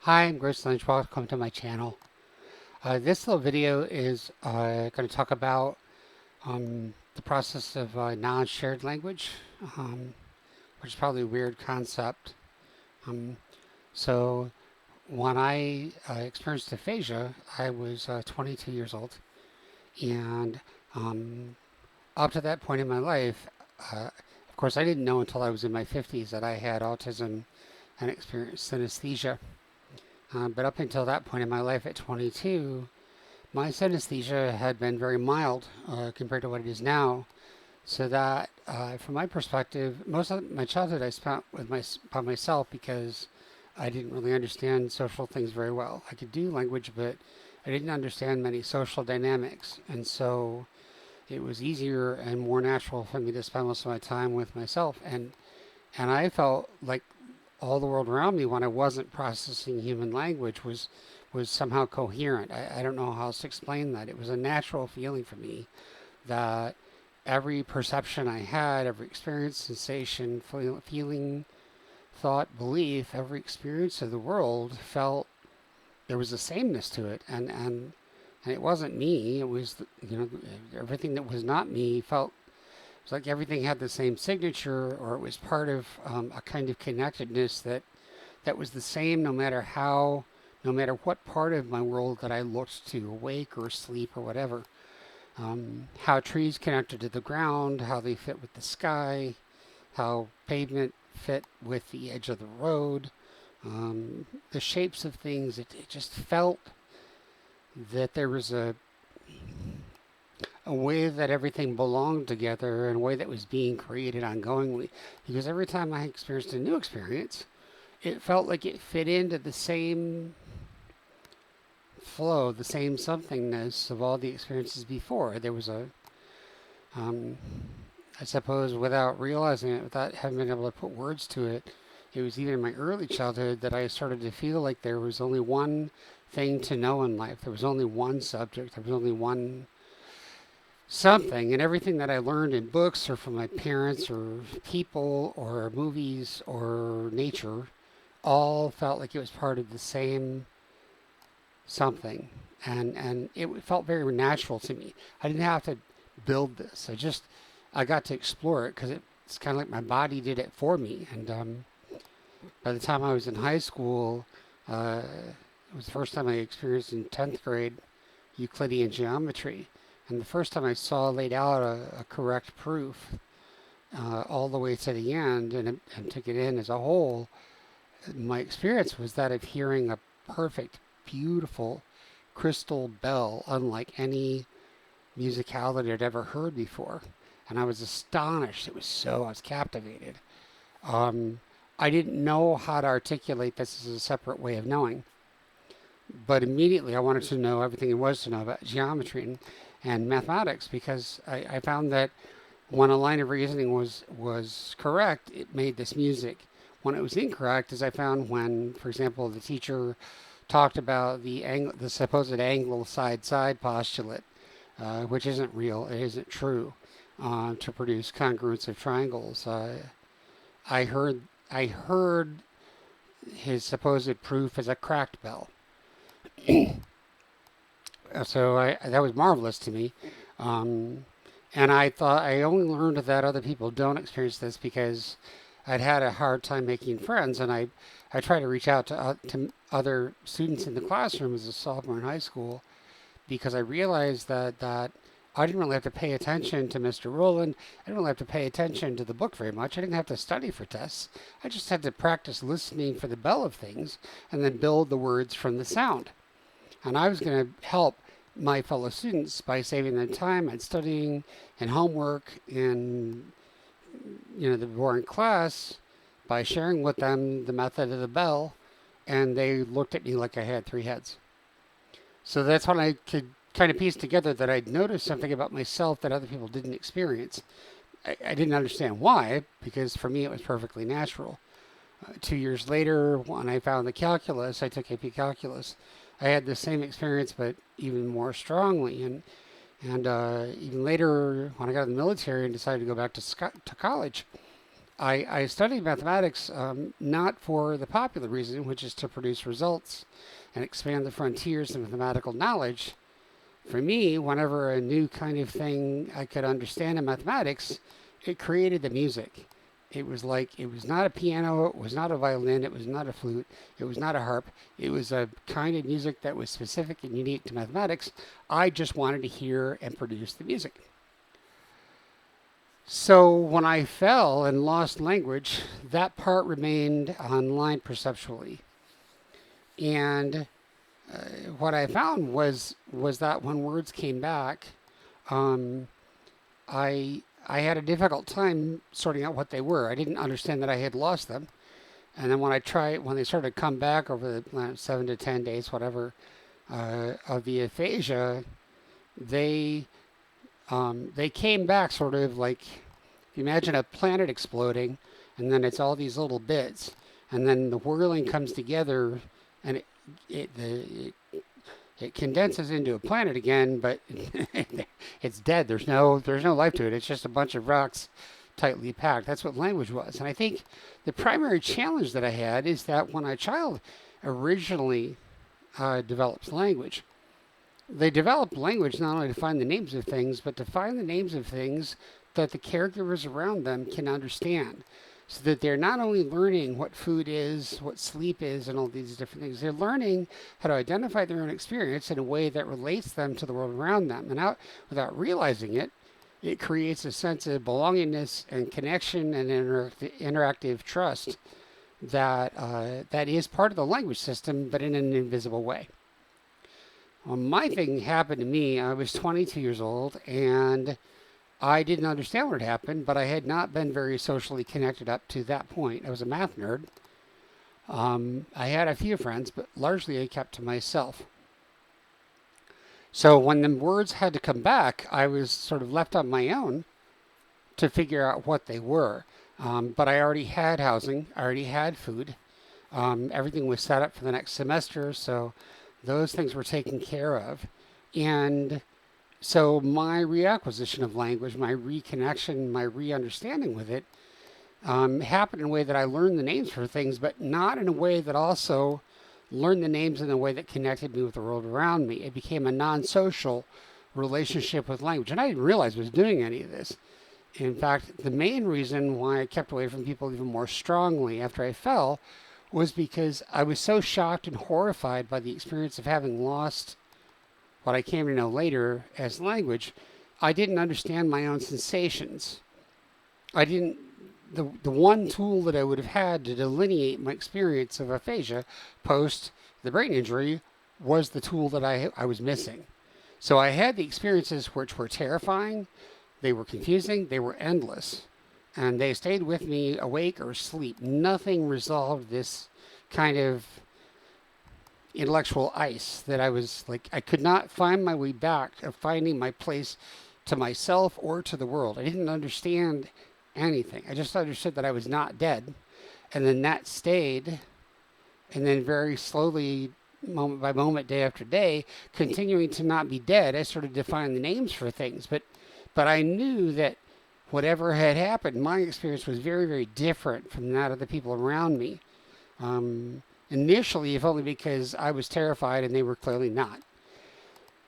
Hi, I'm Grace Lynch. Welcome to my channel. This little video is going to talk about the process of non-shared language, um, which is probably a weird concept. Um, so, when I experienced aphasia, I was 22 years old, and um, up to that point in my life, of course, I didn't know until I was in my 50s that I had autism and experienced synesthesia. But up until that point in my life at 22, my synesthesia had been very mild compared to what it is now. So that, from my perspective, most of my childhood I spent by myself because I didn't really understand social things very well. I could do language, but I didn't understand many social dynamics, and so it was easier and more natural for me to spend most of my time with myself. And I felt like all the world around me when I wasn't processing human language was somehow coherent. I don't know how else to explain that. It was a natural feeling for me that every perception I had, every experience, sensation, feeling, thought, belief, every experience of the world felt there was a sameness to it, and it wasn't me. It was everything that was not me felt. It's like everything had the same signature, or it was part of a kind of connectedness that was the same no matter what part of my world that I looked to, awake or asleep or whatever. How trees connected to the ground, how they fit with the sky, how pavement fit with the edge of the road, the shapes of things. It just felt that there was a way that everything belonged together and a way that was being created ongoingly. Because every time I experienced a new experience, it felt like it fit into the same flow, the same somethingness of all the experiences before. There was um, I suppose, without realizing it, without having been able to put words to it, it was even in my early childhood that I started to feel like there was only one thing to know in life. There was only one subject. There was only one something, and everything that I learned in books or from my parents or people or movies or nature all felt like it was part of the same something, and it felt very natural to me. I didn't have to build this. I got to explore it because it's kind of like my body did it for me. And by the time I was in high school, it was the first time I experienced in 10th grade Euclidean geometry. And the first time I saw laid out a correct proof all the way to the end and took it in as a whole, my experience was that of hearing a perfect, beautiful crystal bell, unlike any musicality I'd ever heard before. And I was astonished. I was captivated. Um, I didn't know how to articulate this as a separate way of knowing, but immediately I wanted to know everything there was to know about geometry and mathematics because I found that when a line of reasoning was correct, it made this music. When it was incorrect, as I found when, for example, the teacher talked about the supposed angle side postulate, which isn't real, it isn't true, to produce congruence of triangles. I heard I heard his supposed proof as a cracked bell. So that was marvelous to me. Um, and I thought I only learned that other people don't experience this because I'd had a hard time making friends, and I tried to reach out to other students in the classroom as a sophomore in high school because I realized that I didn't really have to pay attention to Mr. Rowland. I didn't really have to pay attention to the book very much. I didn't have to study for tests. I just had to practice listening for the bell of things and then build the words from the sound. And I was going to help my fellow students by saving them time and studying and homework and the boring class by sharing with them the method of the bell, and they looked at me like I had three heads. So that's when I could kind of piece together that I'd noticed something about myself that other people didn't experience. I didn't understand why, because for me it was perfectly natural. 2 years later, when I found the calculus, I took AP calculus. I had the same experience, but even more strongly. And even later, when I got in the military and decided to go back to college, I studied mathematics not for the popular reason, which is to produce results and expand the frontiers of mathematical knowledge. For me, whenever a new kind of thing I could understand in mathematics, it created the music. It was like, it was not a piano, it was not a violin, it was not a flute, it was not a harp. It was a kind of music that was specific and unique to mathematics. I just wanted to hear and produce the music. So when I fell and lost language, that part remained online perceptually. And what I found was that when words came back, um, I had a difficult time sorting out what they were. I didn't understand that I had lost them. And then when they started to come back over the 7 to 10 days, whatever, of the aphasia, they they came back sort of like, if you imagine a planet exploding, and then it's all these little bits, and then the whirling comes together, and it condenses into a planet again, but it's dead. There's no life to it. It's just a bunch of rocks tightly packed. That's what language was. And I think the primary challenge that I had is that when a child originally develops language, they develop language not only to find the names of things, but to find the names of things that the caregivers around them can understand. So that they're not only learning what food is, what sleep is, and all these different things, they're learning how to identify their own experience in a way that relates them to the world around them. And without realizing it, it creates a sense of belongingness and connection and interactive trust that is part of the language system, but in an invisible way. Well, my thing happened to me. I was 22 years old, and I didn't understand what had happened, but I had not been very socially connected up to that point. I was a math nerd. I had a few friends, but largely I kept to myself. So when the words had to come back, I was sort of left on my own to figure out what they were. But I already had housing, I already had food. Everything was set up for the next semester, so those things were taken care of. And so my reacquisition of language, my reconnection, my re-understanding with it happened in a way that I learned the names for things, but not in a way that also learned the names in a way that connected me with the world around me. It became a non-social relationship with language. And I didn't realize I was doing any of this. In fact, the main reason why I kept away from people even more strongly after I fell was because I was so shocked and horrified by the experience of having lost what I came to know later as language. I didn't understand my own sensations. I didn't, the one tool that I would have had to delineate my experience of aphasia post the brain injury was the tool that I was missing. So I had the experiences which were terrifying, they were confusing, they were endless, and they stayed with me awake or asleep. Nothing resolved this kind of intellectual ice that I was like, I could not find my way back of finding my place to myself or to the world. I didn't understand anything. I just understood that I was not dead. And then that stayed. And then very slowly, moment by moment, day after day, continuing to not be dead, I started to find the names for things. But I knew that whatever had happened, my experience was very, very different from that of the people around me. Initially, if only because I was terrified and they were clearly not.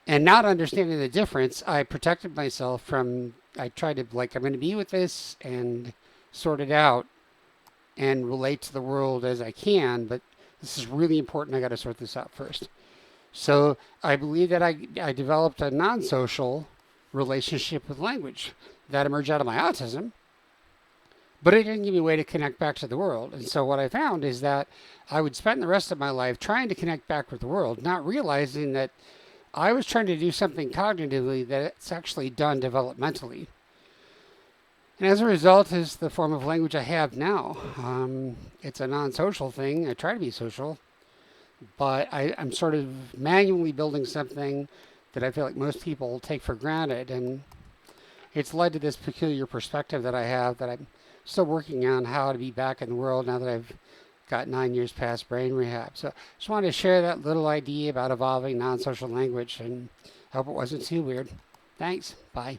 And not understanding the difference, I protected myself from, I tried to, like, I'm going to be with this and sort it out and relate to the world as I can, but this is really important. I got to sort this out first. So I believe that I developed a non-social relationship with language that emerged out of my autism, but it didn't give me a way to connect back to the world. And so what I found is that I would spend the rest of my life trying to connect back with the world, not realizing that I was trying to do something cognitively that it's actually done developmentally. And as a result is the form of language I have now. It's a non-social thing. I try to be social, but I'm sort of manually building something that I feel like most people take for granted. And it's led to this peculiar perspective that I have that I'm still working on how to be back in the world now that I've got 9 years past brain rehab. So just wanted to share that little idea about evolving non-social language, and I hope it wasn't too weird. Thanks. Bye.